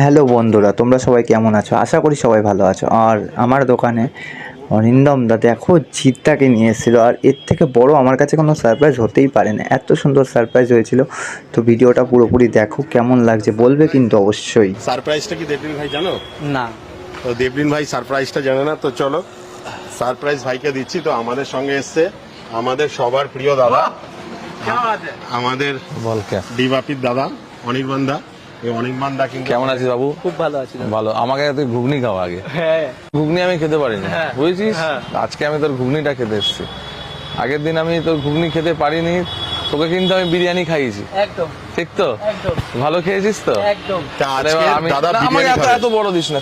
Hello বন্ধুরা, তোমরা সবাই কেমন আছো? আশা করি সবাই ভালো আছো। আর আমার দোকানে অরিন্দম দা দেখো জিতটাকে নিয়ে এসেছিলো, আর এর থেকে বড় আমার কাছে কোনো সারপ্রাইজ হতেই পারে না। এত সুন্দর সারপ্রাইজ হয়েছিল। তো ভিডিওটা পুরোপুরি দেখো, কেমন লাগছে বলবে কিন্তু অবশ্যই। সারপ্রাইজটা কি দেবরিন ভাই জানো? না। তো দেবরিন ভাই সারপ্রাইজটা জানে না, তো চলো সারপ্রাইজ ভাইকে দিচ্ছি। তো আমাদের সঙ্গে এসছে আমাদের সবার প্রিয় দাদা, আমাদের ডিবাপির দাদা অনির্বাণ দা। এই অনির্বাণ দা কিন্তু কেমন আছিস বাবু? খুব ভালো আছি। ভালো। আমাকে তুই ঘুগনি খাওয়া আগে। হ্যাঁ, ঘুগনি আমি খেতে পারি না, হ্যাঁ, বুঝেছিস? হ্যাঁ। আজকে আমি তোর ঘুগনিটা খেতে এসেছি। আগের দিন আমি তোর ঘুগনি খেতে পারিনি, তোকে কিন্তু আমি বিরিয়ানি খাইয়েছি। একদম ঠিক তো? একদম ভালো খেয়েছিস তো? একদম। তা আরে আজকে আমি দাদা আমাকে বিরিয়ানি এত খাবে। এত বড় দিস না।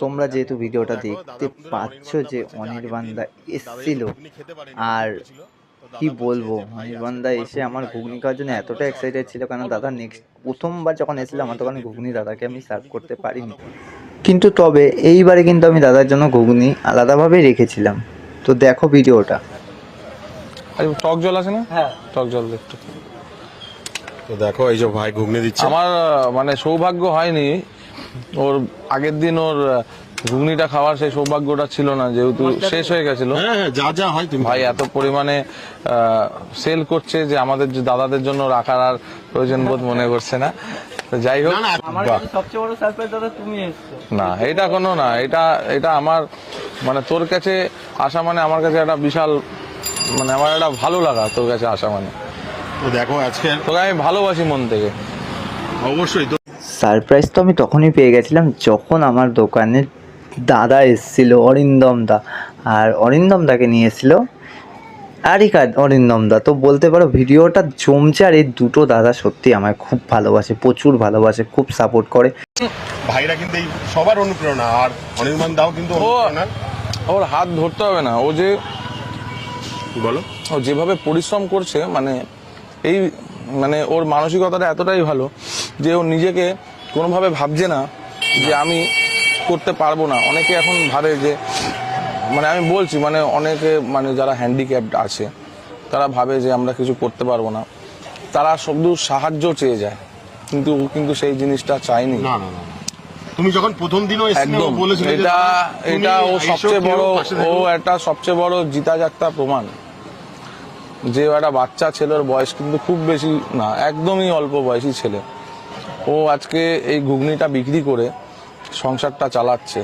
তোমরা যেহেতু ভিডিওটা দেখতে পাচ্ছ যে অনির্বাণ দা এসেছিল, আর কি বলবো, অনির্বাণ দা এসে আমার ঘুগনি খাওয়ার জন্য এতটা এক্সাইটেড ছিল, কারণ দাদা নেক্সট প্রথমবার যখন এসেছিল আমার দোকানে ঘুগনি দাদাকে আমি সার্ভ করতে পারিনি। কিন্তু তবে এইবারে কিন্তু আমি দাদার জন্য ঘুগনি আলাদাভাবেই রেখেছিলাম। তো দেখো ভিডিওটা। আরে টক জল আছে না? হ্যাঁ, টক জল দে একটু। তো দেখো এই যে ভাই ঘুগনি দিচ্ছে। আমার মানে সৌভাগ্য হয়নি, ওর আগের দিন ওর ঘুগনিটা খাওয়ার সেই সৌভাগ্যটা ছিল না, যেহেতু শেষ হয়ে গেছিল। হ্যাঁ হ্যাঁ, যা যা হয় তুমি ভাই এত পরিমাণে সেল করছে যে আমাদের যে দাদাদের জন্য রাখার আর প্রয়োজন বোধ মনে করছে না। তো যাই হোক, না না আমার বাহ। কাছে সবচেয়ে বড় সারপ্রাইজ দাদা তুমি এসেছো। না এটা কোনো না, এটা এটা আমার মানে তোর কাছে আসা মানে আমার কাছে একটা বিশাল মানে আমার একটা ভালো লাগা, তোর কাছে আসা মানে। তো দেখো আজকে তোকে আমি ভালোবাসি মন থেকে। অবশ্যই তো সারপ্রাইজ তো আমি তখনই পেয়ে গেছিলাম যখন আমার দোকানে দাদা এসেছিল, অরিন্দম দা। আর অরিন্দম দাকে নিয়ে এসেছিল আরিকা অরিন্দম দা। তো বলতে পারো ভিডিওটা জমছে, আর এই দুটো দাদা সত্যি আমায় খুব ভালোবাসে, প্রচুর ভালোবাসে, খুব সাপোর্ট করে। ভাইরা কিন্তু এই সবার অনুপ্রেরণা, আর অনির্বাণ দাও কিন্তু অনুপ্রেরণা। ওর হাত ধরতে হবে না, ও যে বলো ও যেভাবে পরিশ্রম করছে, মানে এই মানে ওর মানসিকতাটা এতটাই ভালো যে ও নিজেকে কোনোভাবে ভাবছে না যে আমি করতে পারবো না। অনেকে এখন ভাবে যে মানে আমি বলছি মানে অনেকে মানে যারা হ্যান্ডিক্যাপড আছে তারা ভাবে যে আমরা কিছু করতে পারবো না, তারা শুধু সাহায্য চেয়ে যায়, কিন্তু ও কিন্তু সেই জিনিসটা চায়নি। না না না, তুমি যখন প্রথম দিনও এসেছিলে একদম ও বলেছিল যে এটা দাদা, তুমি এটা ও এসো, সবচেয়ে কেউ বড়, পাশে ও থেকো। একটা সবচেয়ে বড় জিতা যাত্রা প্রমাণ যে একটা বাচ্চা ছেলের বয়স কিন্তু খুব বেশি না, একদমই অল্প বয়সী ছেলে। ও আজকে এই ঘুগনিটা বিক্রি করে সংসারটা চালাচ্ছে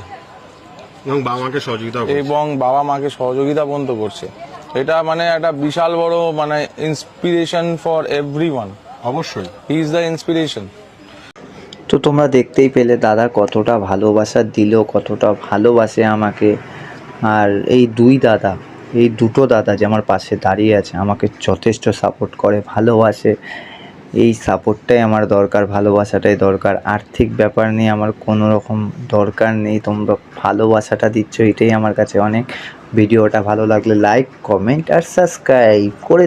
এবং বাবা মাকে সহযোগিতা করছে। এবং বাবা মাকে সহযোগিতা পর্যন্ত করছে। এটা মানে একটা বিশাল বড় মানে ইন্সপিরেশন ফর এভরিওয়ান। অবশ্যই হি ইজ দ্য ইন্সপিরেশন। তো তোমরা দেখতেই পেলে দাদা কতটা ভালোবাসা দিল, কতটা ভালোবাসে আমাকে। আর এই দুটো দাদা যে আমার পাশে দাঁড়িয়ে আছে, আমাকে যথেষ্ট সাপোর্ট করে, ভালোবাসে। এই সাপোর্টটাই আমার দরকার, ভালোবাসাটাই দরকার। আর্থিক ব্যাপার নিয়ে আমার কোনো রকম দরকার নেই, তোমরা ভালোবাসাটা দিচ্ছ, এটাই আমার কাছে অনেক। ভিডিওটা ভালো লাগলে লাইক, কমেন্ট আর সাবস্ক্রাইব করে